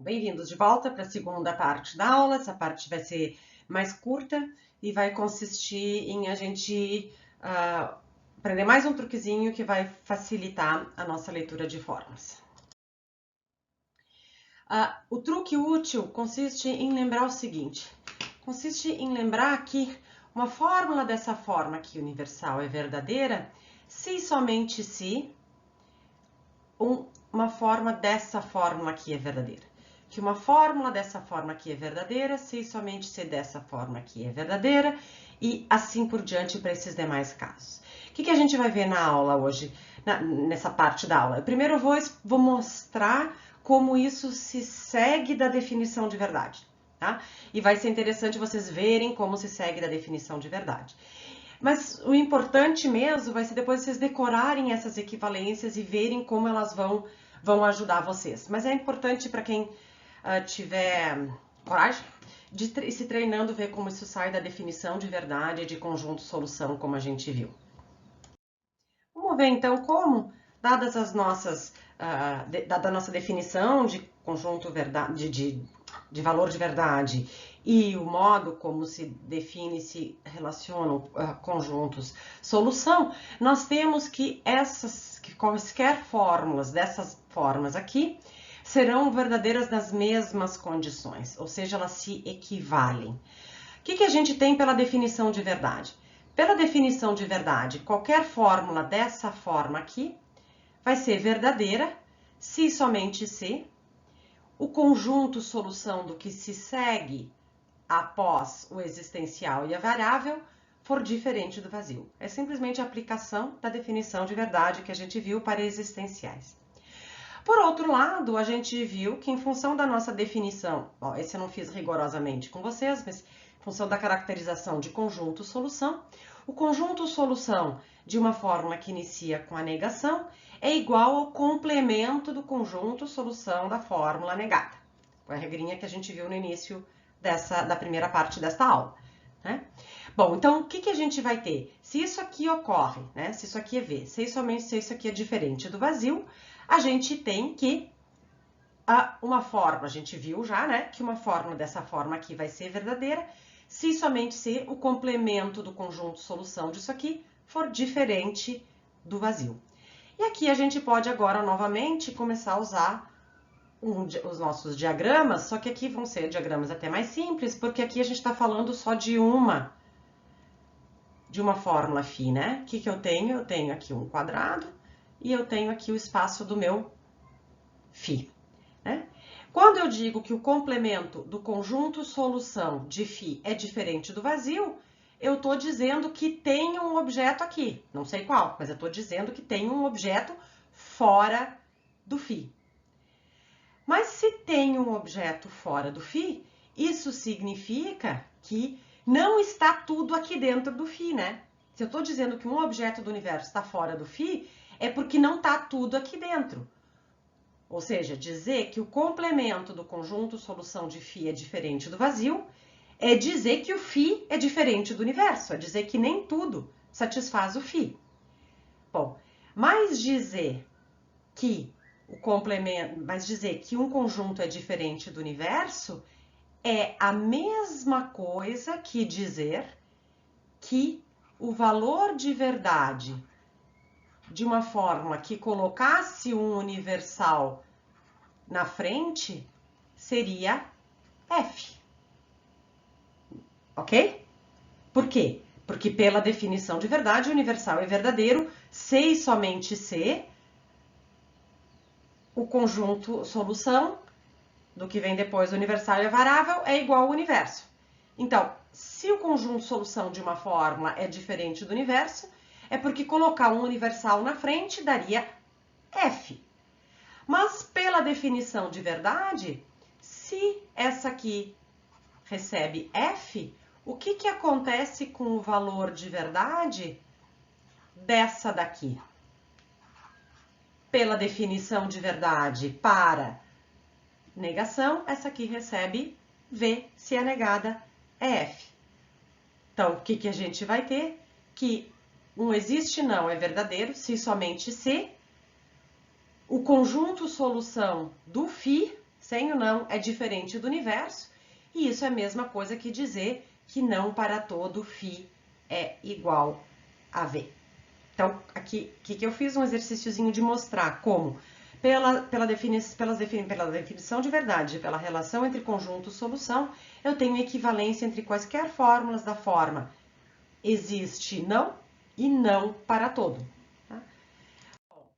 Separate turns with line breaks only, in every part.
Bem-vindos de volta para a segunda parte da aula. Essa parte vai ser mais curta e vai consistir em a gente aprender mais um truquezinho que vai facilitar a nossa leitura de formas. O truque útil consiste em lembrar o seguinte: consiste em lembrar que uma fórmula dessa forma aqui universal é verdadeira se e somente se uma forma dessa fórmula aqui é verdadeira. Que uma fórmula dessa forma aqui é verdadeira, se e somente se dessa forma aqui é verdadeira, e assim por diante para esses demais casos. O que a gente vai ver na aula hoje, nessa parte da aula? Primeiro eu vou mostrar como isso se segue da definição de verdade, tá? E vai ser interessante vocês verem como se segue da definição de verdade. Mas o importante mesmo vai ser depois vocês decorarem essas equivalências e verem como elas vão ajudar vocês. Mas é importante para quem tiver coragem de ir se treinando, ver como isso sai da definição de verdade de conjunto-solução, como a gente viu. Vamos ver então como, dadas as nossas, dada a nossa definição de conjunto verdade, de valor de verdade e o modo como se define, se relacionam conjuntos solução, nós temos que quaisquer fórmulas dessas formas aqui serão verdadeiras nas mesmas condições, ou seja, elas se equivalem. O que a gente tem pela definição de verdade? Pela definição de verdade, qualquer fórmula dessa forma aqui vai ser verdadeira se e somente se o conjunto solução do que se segue após o existencial e a variável for diferente do vazio. É simplesmente a aplicação da definição de verdade que a gente viu para existenciais. Por outro lado, a gente viu que em função da nossa definição, esse eu não fiz rigorosamente com vocês, mas em função da caracterização de conjunto-solução, o conjunto-solução de uma fórmula que inicia com a negação é igual ao complemento do conjunto-solução da fórmula negada. Foi a regrinha que a gente viu no início da primeira parte desta aula, né? Bom, então o que a gente vai ter? Se isso aqui ocorre, né? Se isso aqui é V, se somente se isso aqui é diferente do vazio, a gente tem que uma forma, a gente viu já, né? Que uma fórmula dessa forma aqui vai ser verdadeira, se somente se o complemento do conjunto solução disso aqui for diferente do vazio. E aqui a gente pode agora novamente começar a usar os nossos diagramas, só que aqui vão ser diagramas até mais simples, porque aqui a gente está falando só de uma fórmula φ, né? O que eu tenho? Eu tenho aqui um quadrado e eu tenho aqui o espaço do meu φ, né? Quando eu digo que o complemento do conjunto solução de φ é diferente do vazio, eu estou dizendo que tem um objeto aqui, não sei qual, mas eu estou dizendo que tem um objeto fora do φ. Mas se tem um objeto fora do φ, isso significa que não está tudo aqui dentro do φ, né? Se eu estou dizendo que um objeto do universo está fora do φ, é porque não está tudo aqui dentro. Ou seja, dizer que o complemento do conjunto solução de φ é diferente do vazio é dizer que o φ é diferente do universo, é dizer que nem tudo satisfaz o φ. Bom, mas dizer que um conjunto é diferente do universo é a mesma coisa que dizer que o valor de verdade de uma fórmula que colocasse um universal na frente seria f. Ok? Por quê? Porque pela definição de verdade, o universal é verdadeiro se e somente se o conjunto solução do que vem depois do universal e a variável é igual ao universo. Então, se o conjunto solução de uma fórmula é diferente do universo, é porque colocar um universal na frente daria f. Mas pela definição de verdade, se essa aqui recebe f, o que acontece com o valor de verdade dessa daqui? Pela definição de verdade para negação, essa aqui recebe V, se a negada é F. Então, o que a gente vai ter? Que um existe não é verdadeiro se somente se o conjunto solução do φ sem o não é diferente do universo, e isso é a mesma coisa que dizer que não para todo Φ é igual a V. Então, aqui que eu fiz um exercíciozinho de mostrar como, pela definição de verdade, pela relação entre conjunto e solução, eu tenho equivalência entre quaisquer fórmulas da forma existe não e não para todo. Tá?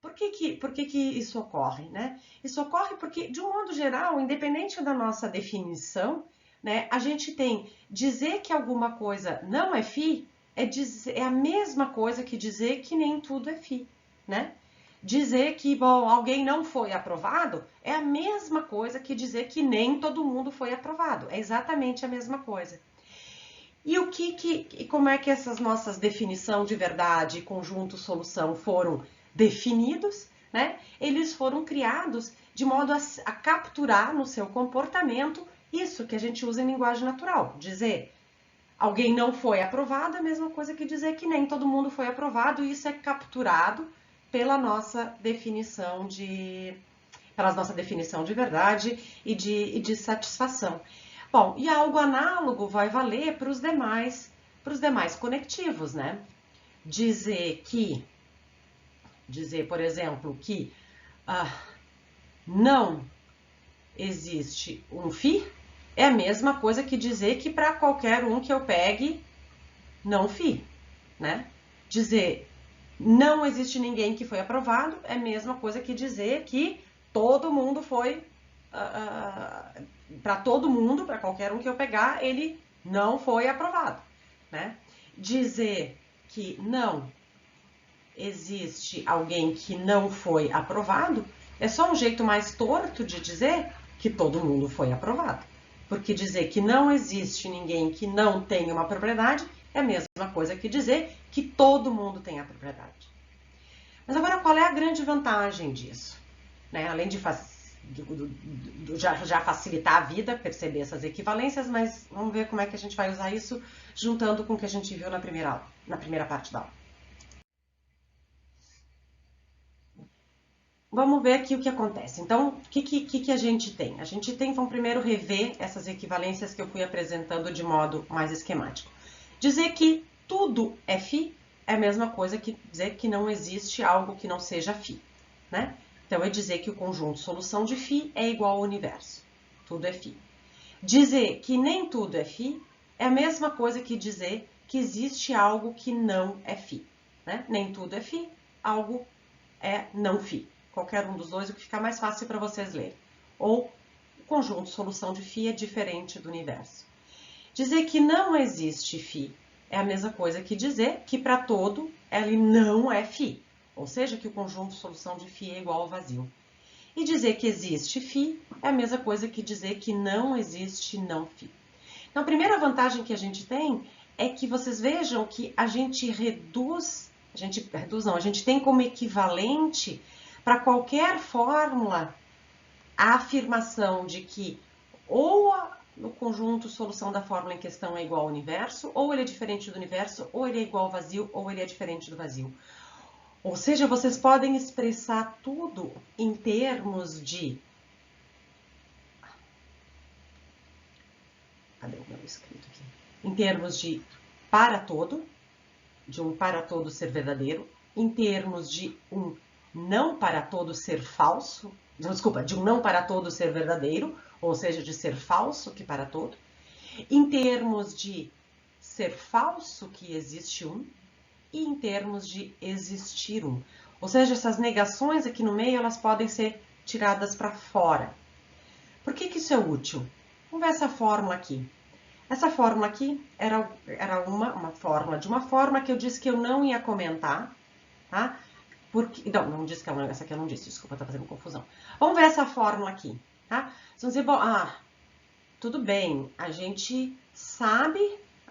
Por que isso ocorre? Né? Isso ocorre porque, de um modo geral, independente da nossa definição, né, a gente tem dizer que alguma coisa não é Φ, é a mesma coisa que dizer que nem tudo é Φ, né? Dizer que, bom, alguém não foi aprovado é a mesma coisa que dizer que nem todo mundo foi aprovado. É exatamente a mesma coisa. E como é que essas nossas definições de verdade, conjunto, solução foram definidos, né? Eles foram criados de modo a capturar no seu comportamento isso que a gente usa em linguagem natural. Dizer alguém não foi aprovado é a mesma coisa que dizer que nem todo mundo foi aprovado, e isso é capturado pela nossa definição de verdade e de satisfação. Bom, e algo análogo vai valer para os demais conectivos, né? Dizer, por exemplo, que não existe um Φ é a mesma coisa que dizer que para qualquer um que eu pegue, não Φ, né? Dizer não existe ninguém que foi aprovado é a mesma coisa que dizer que todo mundo foi, para todo mundo, para qualquer um que eu pegar, ele não foi aprovado, né? Dizer que não existe alguém que não foi aprovado é só um jeito mais torto de dizer que todo mundo foi aprovado. Porque dizer que não existe ninguém que não tenha uma propriedade é a mesma coisa que dizer que todo mundo tem a propriedade. Mas agora, qual é a grande vantagem disso? Né? Além de já facilitar a vida, perceber essas equivalências, mas vamos ver como é que a gente vai usar isso juntando com o que a gente viu na primeira parte da aula. Vamos ver aqui o que acontece. Então, o que a gente tem? A gente tem, vamos primeiro rever essas equivalências que eu fui apresentando de modo mais esquemático. Dizer que tudo é Φ é a mesma coisa que dizer que não existe algo que não seja Φ, né? Então, é dizer que o conjunto solução de Φ é igual ao universo. Tudo é Φ. Dizer que nem tudo é Φ é a mesma coisa que dizer que existe algo que não é Φ, né? Nem tudo é Φ, algo é não Φ. Qualquer um dos dois, o que fica mais fácil para vocês lerem. Ou o conjunto solução de Φ é diferente do universo. Dizer que não existe Φ é a mesma coisa que dizer que para todo ele não é Φ. Ou seja, que o conjunto solução de Φ é igual ao vazio. E dizer que existe Φ é a mesma coisa que dizer que não existe não Φ. Então, a primeira vantagem que a gente tem é que vocês vejam que a gente tem como equivalente para qualquer fórmula a afirmação de que ou o conjunto solução da fórmula em questão é igual ao universo, ou ele é diferente do universo, ou ele é igual ao vazio, ou ele é diferente do vazio. Ou seja, vocês podem expressar tudo em termos de... Cadê o meu escrito aqui? Em termos de para todo, de um para todo ser verdadeiro, em termos de um não para todo ser falso, desculpa, de um não para todo ser verdadeiro, ou seja, de ser falso que para todo, em termos de ser falso que existe um, e em termos de existir um. Ou seja, essas negações aqui no meio, elas podem ser tiradas para fora. Por que isso é útil? Vamos ver essa fórmula aqui. Essa fórmula aqui era uma fórmula de uma forma que eu disse que eu não ia comentar, tá? Porque, não disse que essa aqui eu não disse, desculpa, tá fazendo confusão. Vamos ver essa fórmula aqui, tá? Vocês vão dizer, bom, tudo bem, a gente sabe,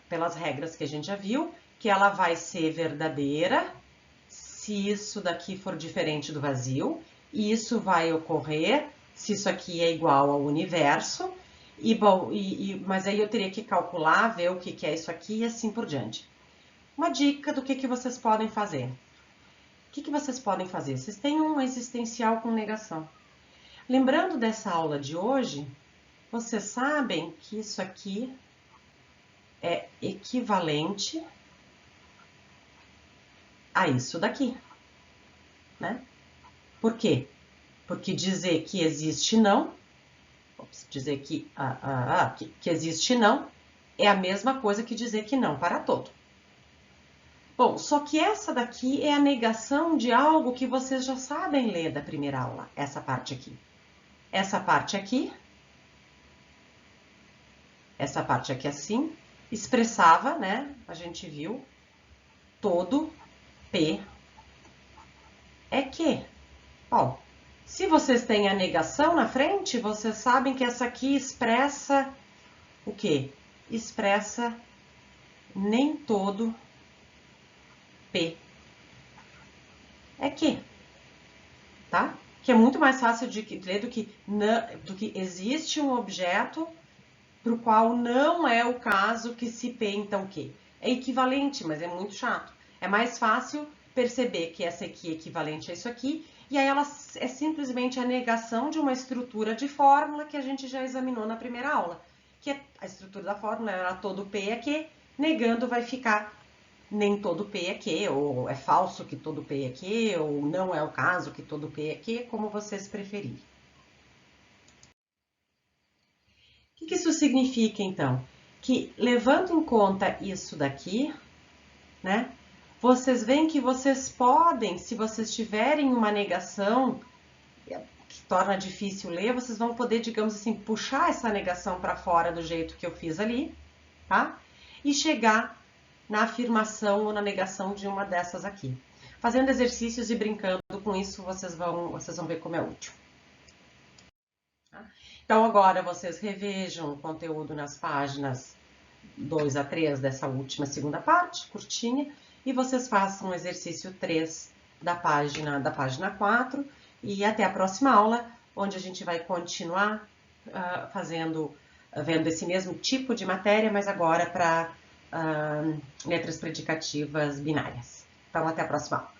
pelas regras que a gente já viu, que ela vai ser verdadeira se isso daqui for diferente do vazio, e isso vai ocorrer se isso aqui é igual ao universo, mas aí eu teria que calcular, ver o que é isso aqui e assim por diante. Uma dica do que vocês podem fazer. O que vocês podem fazer? Vocês têm um existencial com negação. Lembrando dessa aula de hoje, vocês sabem que isso aqui é equivalente a isso daqui, né? Por quê? Porque dizer que existe não, dizer que existe não, é a mesma coisa que dizer que não para todo. Bom, só que essa daqui é a negação de algo que vocês já sabem ler da primeira aula, essa parte aqui. Essa parte aqui assim, expressava, né? A gente viu, todo P é que. Bom, se vocês têm a negação na frente, vocês sabem que essa aqui expressa o quê? Expressa nem todo P é que, tá? Que é muito mais fácil de ler do que existe um objeto para o qual não é o caso que se P então que. É equivalente, mas é muito chato. É mais fácil perceber que essa aqui é equivalente a isso aqui, e aí ela é simplesmente a negação de uma estrutura de fórmula que a gente já examinou na primeira aula, que é a estrutura da fórmula era todo P é que, negando vai ficar nem todo P é que, ou é falso que todo P é que, ou não é o caso que todo P é que, como vocês preferirem. O que isso significa, então? Que, levando em conta isso daqui, né, vocês veem que vocês podem, se vocês tiverem uma negação que torna difícil ler, vocês vão poder, digamos assim, puxar essa negação para fora do jeito que eu fiz ali, tá? E chegar na afirmação ou na negação de uma dessas aqui. Fazendo exercícios e brincando com isso, vocês vão ver como é útil. Então, agora vocês revejam o conteúdo nas páginas 2 a 3 dessa última segunda parte, curtinha, e vocês façam o exercício 3 da página 4, e até a próxima aula, onde a gente vai continuar vendo esse mesmo tipo de matéria, mas agora para letras predicativas binárias. Então, até a próxima aula.